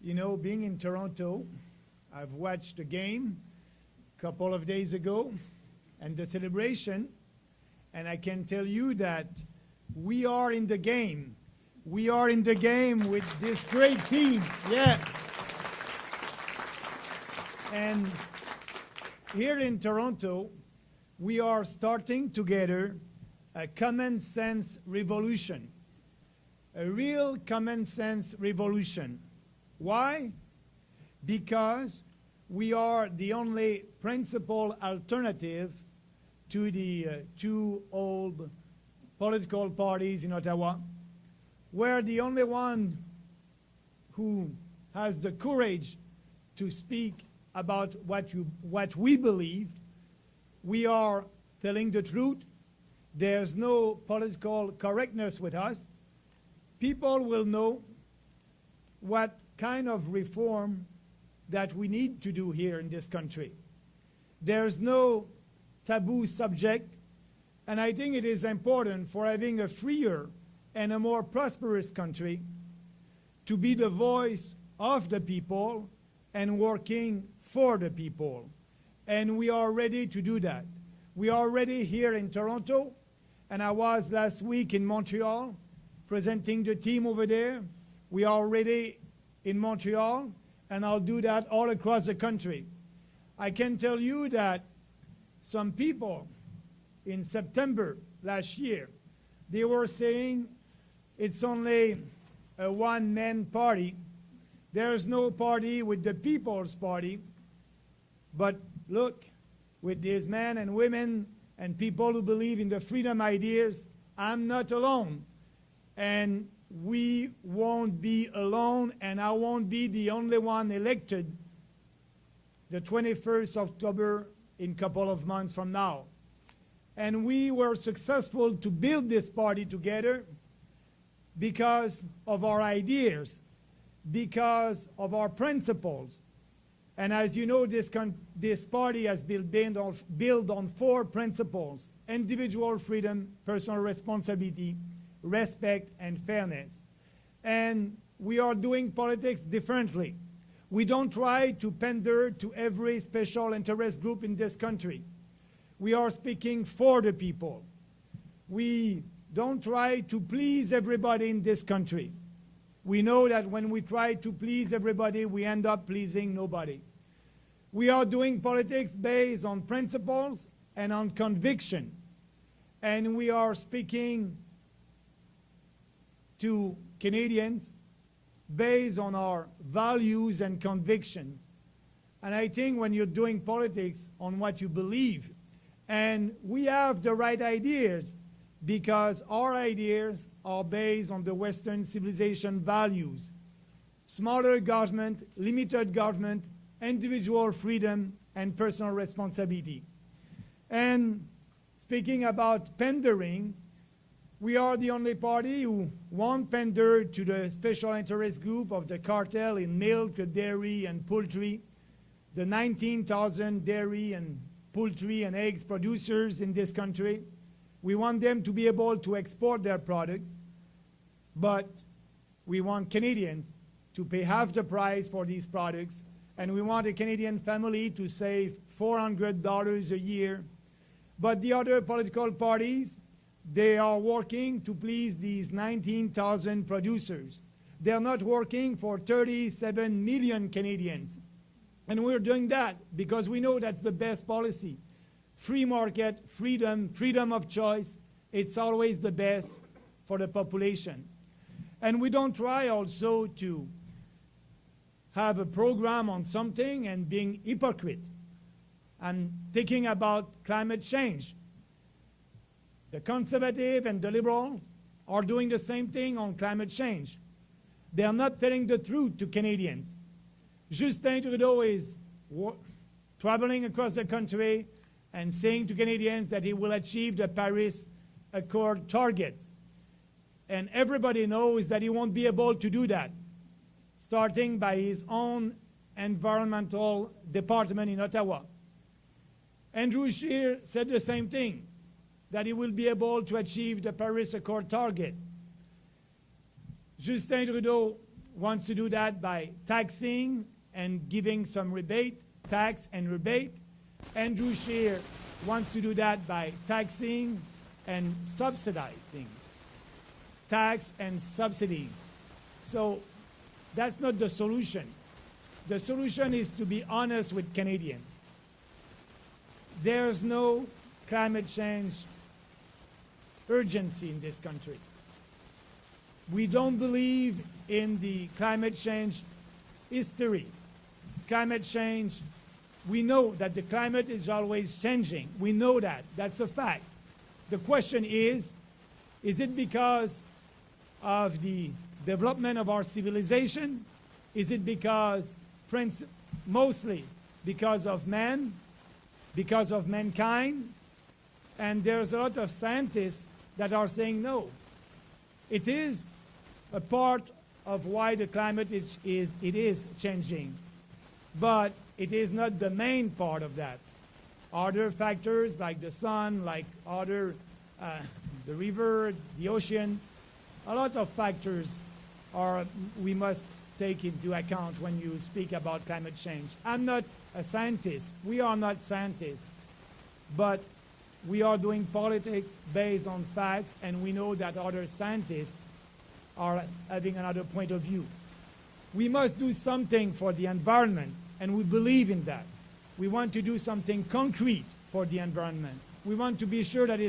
You know, being in Toronto, I've watched the game a couple of days ago and the celebration, and I can tell you that we are in the game. We are in the game with this great team. Yeah. And here in Toronto, we are starting together a common sense revolution, a real common sense revolution. Why? Because we are the only principal alternative to the two old political parties in Ottawa. We're the only one who has the courage to speak about what we believe. We are telling the truth. There's no political correctness with us. People will know what kind of reform that we need to do here in this country. There's no taboo subject, and I think it is important for having a freer and a more prosperous country to be the voice of the people and working for the people. And we are ready to do that. We are ready here in Toronto, and I was last week in Montreal presenting the team over there. We are ready in Montreal, and I'll do that all across the country. I can tell you that some people in September last year, they were saying it's only a one-man party. There's no party with the People's Party. But look, with these men and women and people who believe in the freedom ideas, I'm not alone. And we won't be alone, and I won't be the only one elected the 21st of October in a couple of months from now. And we were successful to build this party together because of our ideas, because of our principles. And as you know, this party has been built on four principles: individual freedom, personal responsibility, respect, and fairness. And we are doing politics differently. We don't try to pander to every special interest group in this country. We are speaking for the people. We don't try to please everybody in this country. We know that when we try to please everybody, we end up pleasing nobody. We are doing politics based on principles and on conviction. And we are speaking to Canadians based on our values and convictions. And I think when you're doing politics on what you believe, and we have the right ideas because our ideas are based on the Western civilization values: smaller government, limited government, individual freedom, and personal responsibility. And speaking about pandering, we are the only party who won't pander to the special interest group of the cartel in milk, dairy, and poultry, the 19,000 dairy and poultry and eggs producers in this country. We want them to be able to export their products, but we want Canadians to pay half the price for these products, and we want a Canadian family to save $400 a year. But the other political parties, they are working to please these 19,000 producers. They're not working for 37 million Canadians. And we're doing that because we know that's the best policy. Free market, freedom, freedom of choice, it's always the best for the population. And we don't try also to have a program on something and being hypocrite and thinking about climate change. The conservative and the liberal are doing the same thing on climate change. They are not telling the truth to Canadians. Justin Trudeau is traveling across the country and saying to Canadians that he will achieve the Paris Accord targets. And everybody knows that he won't be able to do that, starting by his own environmental department in Ottawa. Andrew Scheer said the same thing, that he will be able to achieve the Paris Accord target. Justin Trudeau wants to do that by taxing and giving some rebate, tax and rebate. Andrew Scheer wants to do that by taxing and subsidizing, tax and subsidies. So that's not the solution. The solution is to be honest with Canadians. There's no climate change urgency in this country. We don't believe in the climate change history. Climate change, we know that the climate is always changing. We know that. That's a fact. The question is it because of the development of our civilization? Is it because, mostly because of man, because of mankind? And there's a lot of scientists that are saying no. It is a part of why the climate is changing, but it is not the main part of that. Other factors like the sun, like other, the river, the ocean, a lot of factors we must take into account when you speak about climate change. I'm not a scientist. We are not scientists, but we are doing politics based on facts, and we know that other scientists are having another point of view. We must do something for the environment, and we believe in that. We want to do something concrete for the environment. We want to be sure that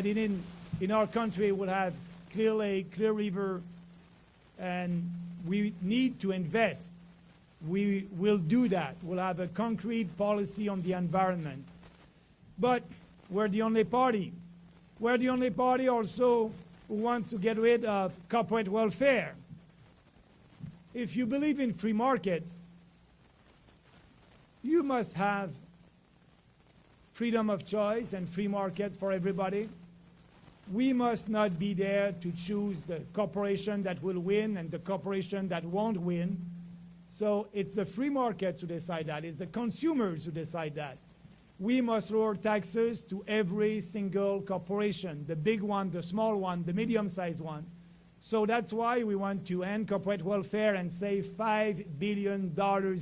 in our country we'll have clear lake, clear river, and we need to invest. We will do that. We'll have a concrete policy on the environment. But we're the only party. We're the only party also who wants to get rid of corporate welfare. If you believe in free markets, you must have freedom of choice and free markets for everybody. We must not be there to choose the corporation that will win and the corporation that won't win. So it's the free markets who decide that. It's the consumers who decide that. We must lower taxes to every single corporation, the big one, the small one, the medium-sized one. So that's why we want to end corporate welfare and save $5 billion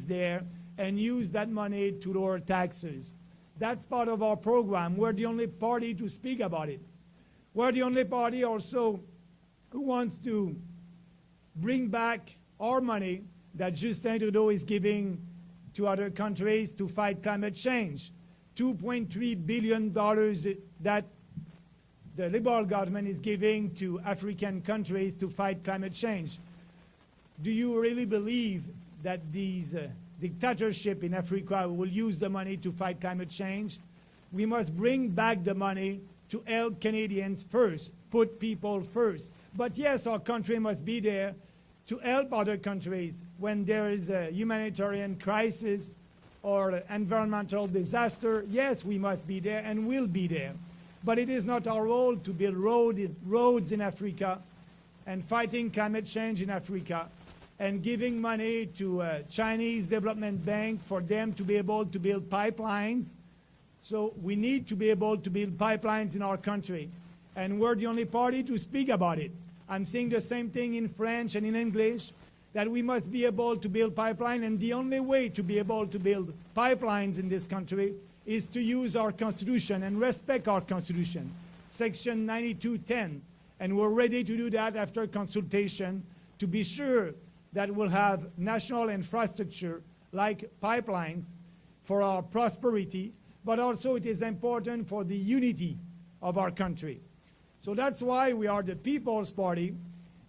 there and use that money to lower taxes. That's part of our program. We're the only party to speak about it. We're the only party also who wants to bring back our money that Justin Trudeau is giving to other countries to fight climate change. $2.3 billion that the Liberal government is giving to African countries to fight climate change. Do you really believe that these dictatorships in Africa will use the money to fight climate change? We must bring back the money to help Canadians first, put people first. But yes, our country must be there to help other countries when there is a humanitarian crisis or environmental disaster. Yes, we must be there and will be there. But it is not our role to build roads in Africa and fighting climate change in Africa and giving money to a Chinese development bank for them to be able to build pipelines. So we need to be able to build pipelines in our country. And we're the only party to speak about it. I'm saying the same thing in French and in English, that we must be able to build pipeline, and the only way to be able to build pipelines in this country is to use our Constitution and respect our Constitution, Section 9210. And we're ready to do that after consultation to be sure that we'll have national infrastructure like pipelines for our prosperity, but also it is important for the unity of our country. So that's why we are the People's Party,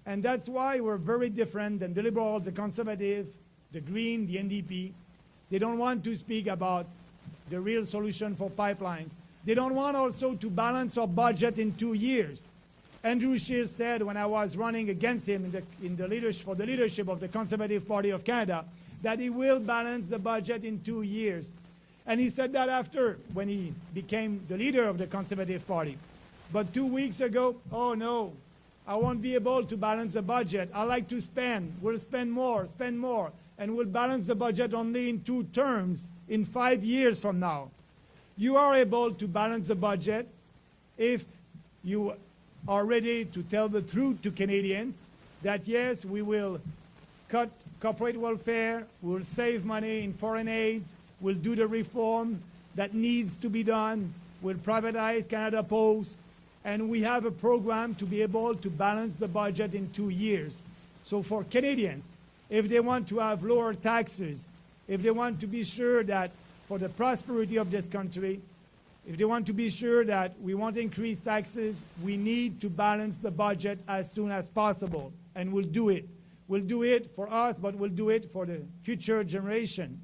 and that's why we're very different than the Liberals, the Conservative, the Green, the NDP. They don't want to speak about the real solution for pipelines. They don't want also to balance our budget in 2 years. Andrew Scheer said when I was running against him for the leadership of the Conservative Party of Canada that he will balance the budget in 2 years. And he said that after, when he became the leader of the Conservative Party. But 2 weeks ago, oh no, I won't be able to balance the budget. I like to spend. We'll spend more, and we'll balance the budget only in 2 terms in 5 years from now. You are able to balance the budget if you are ready to tell the truth to Canadians that yes, we will cut corporate welfare, we'll save money in foreign aids, we'll do the reform that needs to be done, we'll privatize Canada Post, and we have a program to be able to balance the budget in 2 years. So for Canadians, if they want to have lower taxes, if they want to be sure that for the prosperity of this country, if they want to be sure that we won't increase taxes, we need to balance the budget as soon as possible, and we'll do it. We'll do it for us, but we'll do it for the future generation.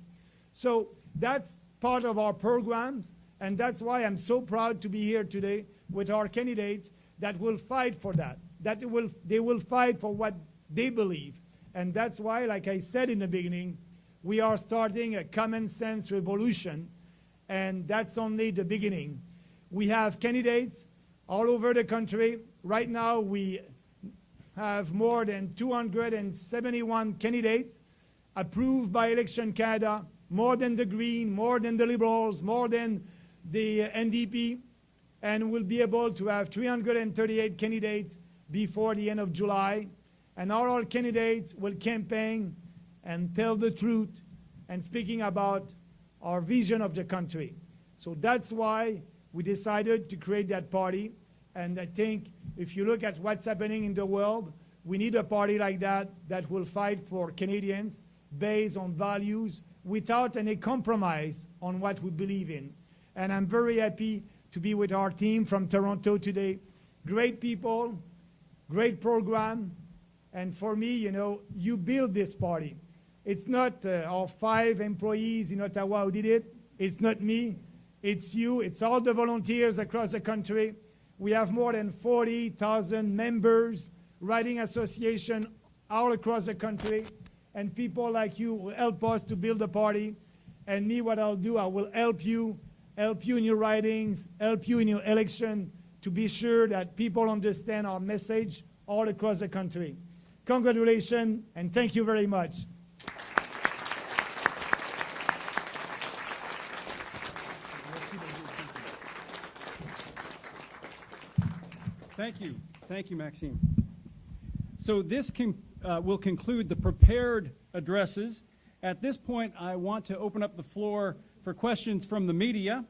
So that's part of our programs, and that's why I'm so proud to be here today with our candidates that will fight for that. They will fight for what they believe. And that's why, like I said in the beginning, we are starting a common sense revolution, and that's only the beginning. We have candidates all over the country. Right now, we have more than 271 candidates approved by Election Canada, more than the Green, more than the Liberals, more than the NDP, and we'll be able to have 338 candidates before the end of July. And all our candidates will campaign and tell the truth and speaking about our vision of the country. So that's why we decided to create that party. And I think if you look at what's happening in the world, we need a party like that that will fight for Canadians based on values without any compromise on what we believe in. And I'm very happy to be with our team from Toronto today. Great people, great program. And for me, you know, you build this party. It's not our 5 employees in Ottawa who did it. It's not me. It's you. It's all the volunteers across the country. We have more than 40,000 members, riding association all across the country. And people like you will help us to build a party. And me, what I'll do, I will help you in your ridings, help you in your election to be sure that people understand our message all across the country. Congratulations, and thank you very much. Thank you. Thank you, Maxime. So this will conclude the prepared addresses. At this point, I want to open up the floor for questions from the media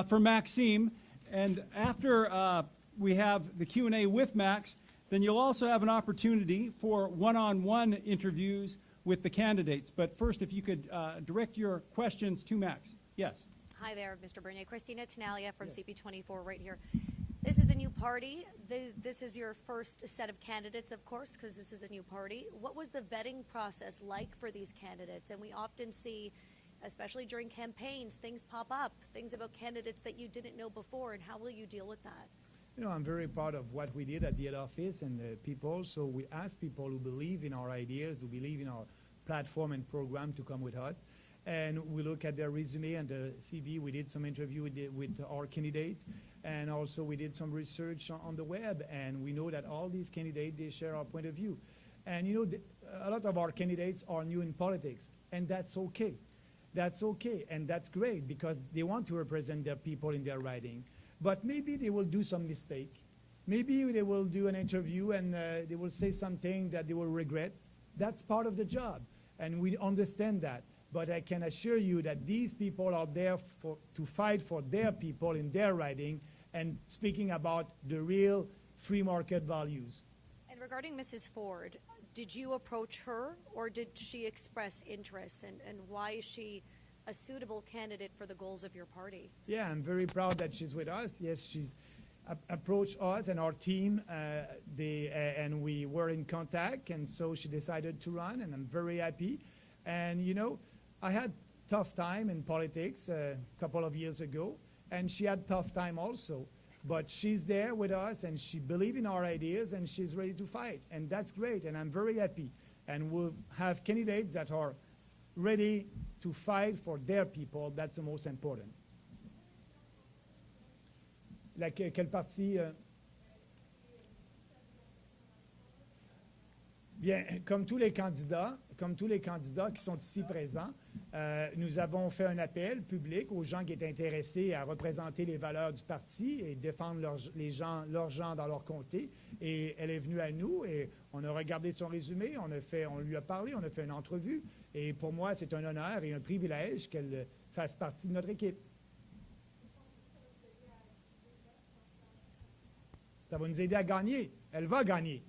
for Maxime. And after we have the Q&A with Max, then you'll also have an opportunity for one-on-one interviews with the candidates. But first, if you could direct your questions to Max. Yes. Hi there, Mr. Bernier. Christina Tenalia from CP24 right here. This is a new party. This is your first set of candidates, of course, because this is a new party. What was the vetting process like for these candidates? And we often see, especially during campaigns, things pop up, things about candidates that you didn't know before, and how will you deal with that? You know, I'm very proud of what we did at the head office and the people. So we asked people who believe in our ideas, who believe in our platform and program to come with us. And we look at their resume and the CV. We did some interview with our candidates. And also we did some research on the web. And we know that all these candidates, they share our point of view. And you know, a lot of our candidates are new in politics. And that's okay. That's okay. And that's great because they want to represent their people in their riding. But maybe they will do some mistake. Maybe they will do an interview and they will say something that they will regret. That's part of the job, and we understand that. But I can assure you that these people are there to fight for their people in their riding and speaking about the real free market values. And regarding Mrs. Ford, did you approach her or did she express interest, and why is she a suitable candidate for the goals of your party? Yeah, I'm very proud that she's with us. Yes, she's approached us and our team, and we were in contact, and so she decided to run, and I'm very happy. And you know, I had tough time in politics a couple of years ago, and she had tough time also. But she's there with us, and she believes in our ideas, and she's ready to fight, and that's great, and I'm very happy. And we'll have candidates that are ready to fight for their people. That's the most important. Quelle partie? Bien, comme tous les candidats qui sont ici présents, Nous avons fait un appel public aux gens qui étaient intéressés à représenter les valeurs du parti et défendre leurs gens dans leur comté. Et elle est venue à nous et on a regardé son résumé, on lui a parlé, on a fait une entrevue. Et pour moi, c'est un honneur et un privilège qu'elle fasse partie de notre équipe. Ça va nous aider à gagner. Elle va gagner.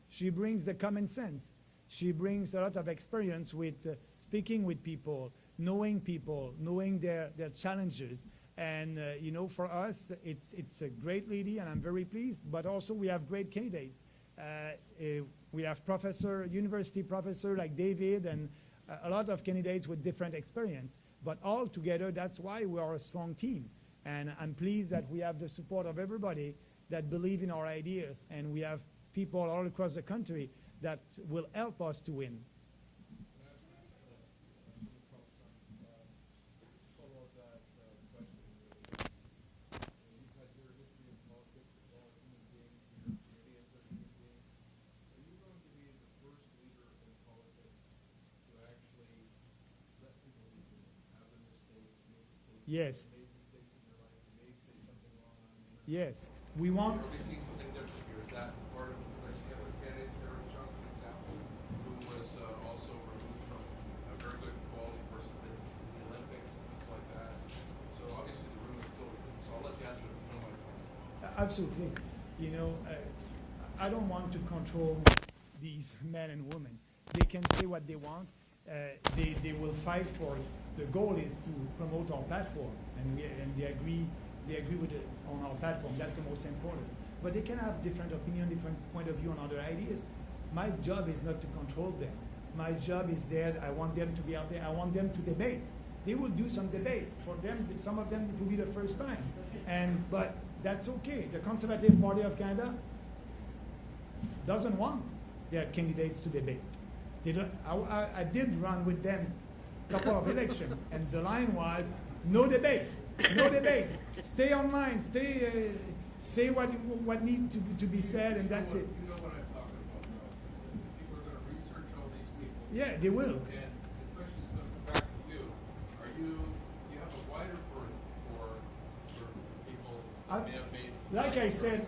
She brings the common sense. She brings a lot of experience with speaking with people, knowing their challenges. And, you know, for us, it's a great lady, and I'm very pleased. But also, we have great candidates. We have university professor like David, and a lot of candidates with different experience. But all together, that's why we are a strong team. And I'm pleased that we have the support of everybody that believe in our ideas, and we have people all across the country that will help us to win. Yes. Yes. We want. Are we seeing something different here? Is that part of, because I see other candidates, Sarah Johnson, for example, who was also removed from a very good quality person in the Olympics and things like that. So obviously the room is filled with it. So I'll let you answer it. No matter. Absolutely. You know, I don't want to control these men and women. They can say what they want. They will fight for it. The goal is to promote our platform, and they agree with it on our platform. That's the most important. But they can have different opinion, different point of view on other ideas. My job is not to control them. My job is there. I want them to be out there. I want them to debate. They will do some debates. For them, some of them, it will be the first time. But that's okay. The Conservative Party of Canada doesn't want their candidates to debate. They don't, I did run with them a couple of elections, and the line was, no debate, no debate. Stay online, say what needs to be said, and that's it. You know what I'm talking about, though. People are going to research all these people. Yeah, they will. And especially it's going to come back to you. Do you have a wider berth for people that may have made... Like I said,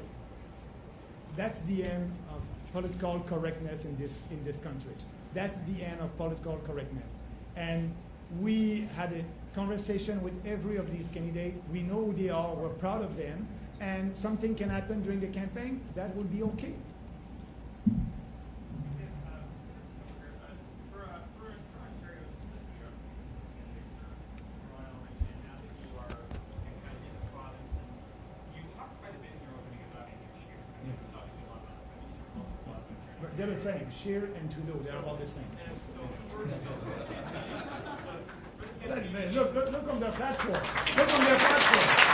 that's the end of political correctness in this country. That's the end of political correctness. And we had a conversation with every of these candidates. We know who they are. We're proud of them. And something can happen during the campaign. That will be okay. They're the same. Scheer and Trudeau, they're all the same. Look on their platform. Look on their platform.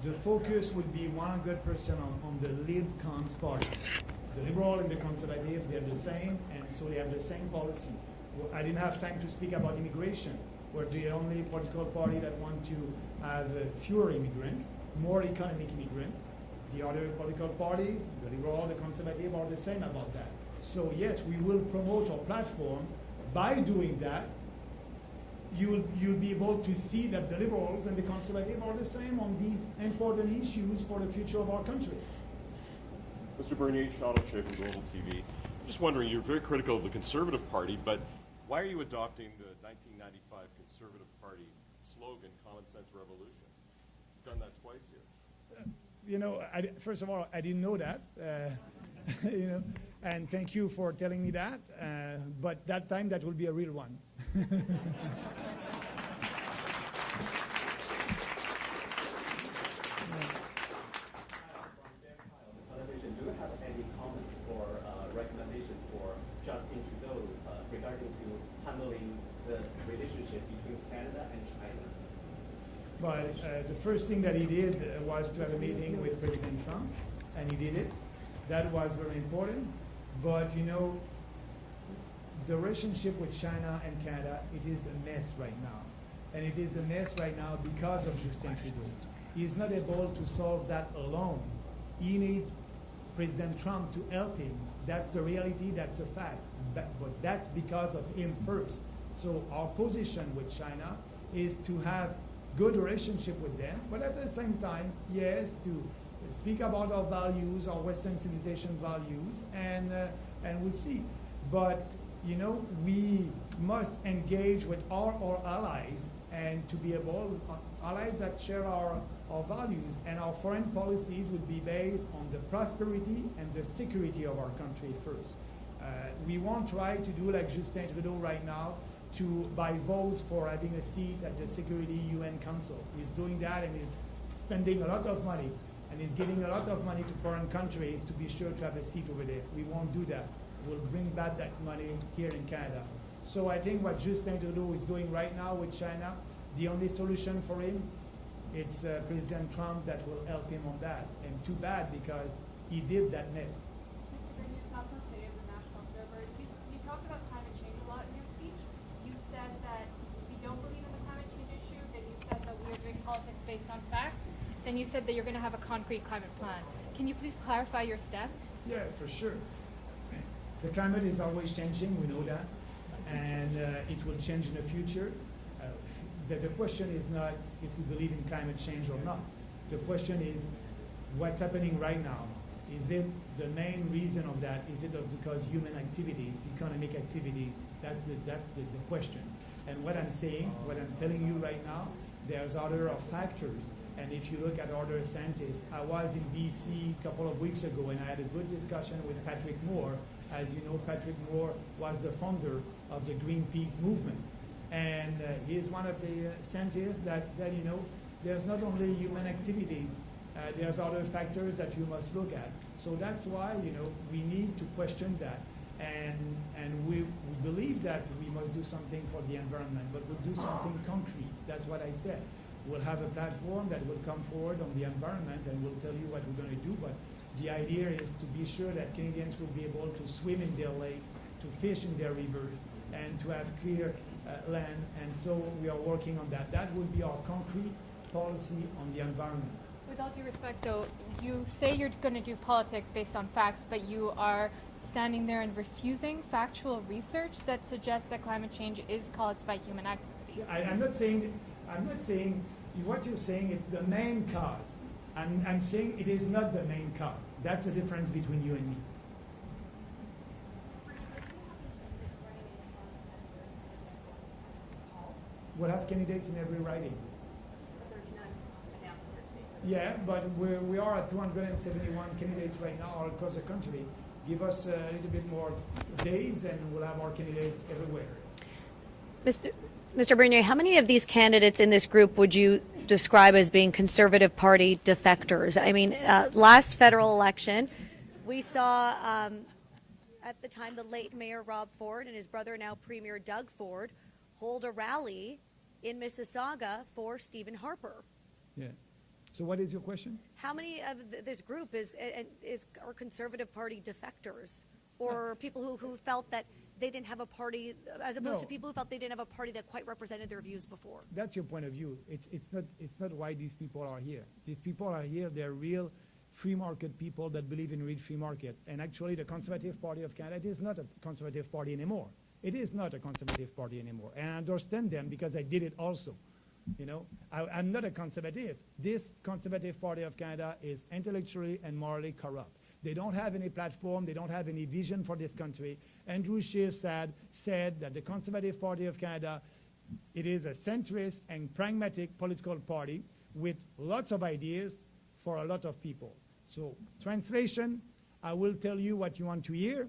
The focus would be 100% on the Lib Cons party. The Liberal and the Conservative, they're the same, and so they have the same policy. I didn't have time to speak about immigration. We're the only political party that want to have fewer immigrants, more economic immigrants. The other political parties, the Liberal, the Conservative, are the same about that. So yes, we will promote our platform. By doing that, you'll be able to see that the Liberals and the Conservative are the same on these important issues for the future of our country. Mr. Bernier, Sean O'Shea from Global TV. I'm just wondering, you're very critical of the Conservative Party, but why are you adopting the 1995 Conservative Party slogan, Common Sense Revolution? You've done that twice here. You know, first of all, I didn't know that, you know, and thank you for telling me that, but that time that will be a real one. Do you have any comments or recommendation for Justin Trudeau regarding to handling the relationship between Canada and China? But the first thing that he did was to have a meeting with President Trump, and he did it. That was very important. But you know, the relationship with China and Canada, it is a mess right now. And it is a mess right now because of Justin Trudeau. He is not able to solve that alone. He needs President Trump to help him. That's the reality, that's a fact. But that's because of him first. So our position with China is to have good relationship with them, but at the same time, yes, to speak about our values, our Western civilization values, and we'll see. But you know, we must engage with our allies, and to be able, allies that share our values, and our foreign policies would be based on the prosperity and the security of our country first. We won't try to do like Justin Trudeau right now, to buy votes for having a seat at the Security UN Council. He's doing that, and he's spending a lot of money, and he's giving a lot of money to foreign countries to be sure to have a seat over there. We won't do that. We'll bring back that money here in Canada. So I think what Justin Trudeau is doing right now with China, the only solution for him, it's President Trump that will help him on that. And too bad, because he did that mess. Mr. Bernier, Malcolm City of the National Observer. You talked about climate change a lot in your speech. You said that you don't believe in the climate change issue, then you said that we are doing politics based on facts, then you said that you're going to have a concrete climate plan. Can you please clarify your stance? Yeah, for sure. The climate is always changing, we know that, and it will change in the future. The question is not if we believe in climate change or not. The question is what's happening right now. Is it the main reason of that? Is it because human activities, economic activities? That's the question. And what I'm saying, what I'm telling you right now, there's other factors. And if you look at other scientists, I was in BC a couple of weeks ago, and I had a good discussion with Patrick Moore. As you know, Patrick Moore was the founder of the Greenpeace movement. And he is one of the scientists that said, you know, there's not only human activities, there's other factors that you must look at. So that's why, you know, we need to question that. And we believe that we must do something for the environment, but we'll do something concrete. That's what I said. We'll have a platform that will come forward on the environment, and we'll tell you what we're going to do. But the idea is to be sure that Canadians will be able to swim in their lakes, to fish in their rivers, and to have clear land. And so we are working on that. That will be our concrete policy on the environment. With all due respect, though, you say you're going to do politics based on facts, but you are standing there and refusing factual research that suggests that climate change is caused by human activity. I'm not saying what you're saying it's the main cause. I'm saying it is not the main cause. That's the difference between you and me. We'll have candidates in every riding. Yeah, but we are at 271 candidates right now all across the country. Give us a little bit more days, and we'll have our candidates everywhere. Mr. Bernier, how many of these candidates in this group would you describe as being Conservative Party defectors? I mean, last federal election, we saw at the time the late Mayor Rob Ford and his brother, now Premier Doug Ford, hold a rally in Mississauga for Stephen Harper. Yeah. So what is your question? How many of this group are Conservative Party defectors, or people who felt that they didn't have a party, as opposed to people who felt they didn't have a party that quite represented their views before? That's your point of view. It's not why these people are here. These people are here. They're real free market people that believe in real free markets. And actually, the Conservative Party of Canada is not a Conservative Party anymore. It is not a Conservative Party anymore. And I understand them because I did it also. You know, I'm not a conservative. This Conservative Party of Canada is intellectually and morally corrupt. They don't have any platform. They don't have any vision for this country. Andrew Scheer said that the Conservative Party of Canada, it is a centrist and pragmatic political party with lots of ideas for a lot of people. So, translation, I will tell you what you want to hear.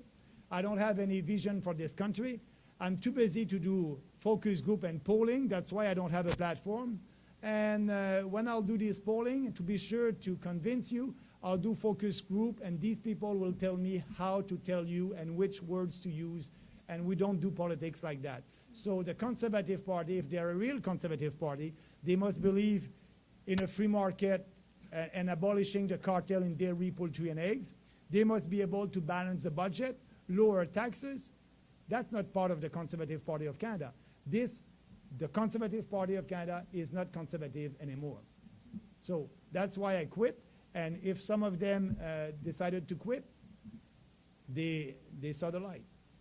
I don't have any vision for this country. I'm too busy to do focus group and polling. That's why I don't have a platform. And when I'll do this polling, to be sure to convince you, I'll do focus group, and these people will tell me how to tell you and which words to use and we don't do politics like that. So the Conservative Party, if they're a real Conservative Party, they must believe in a free market and abolishing the cartel in dairy, poultry, and eggs. They must be able to balance the budget, lower taxes. That's not part of the Conservative Party of Canada. The Conservative Party of Canada is not conservative anymore. So that's why I quit. And if some of them decided to quit, they saw the light.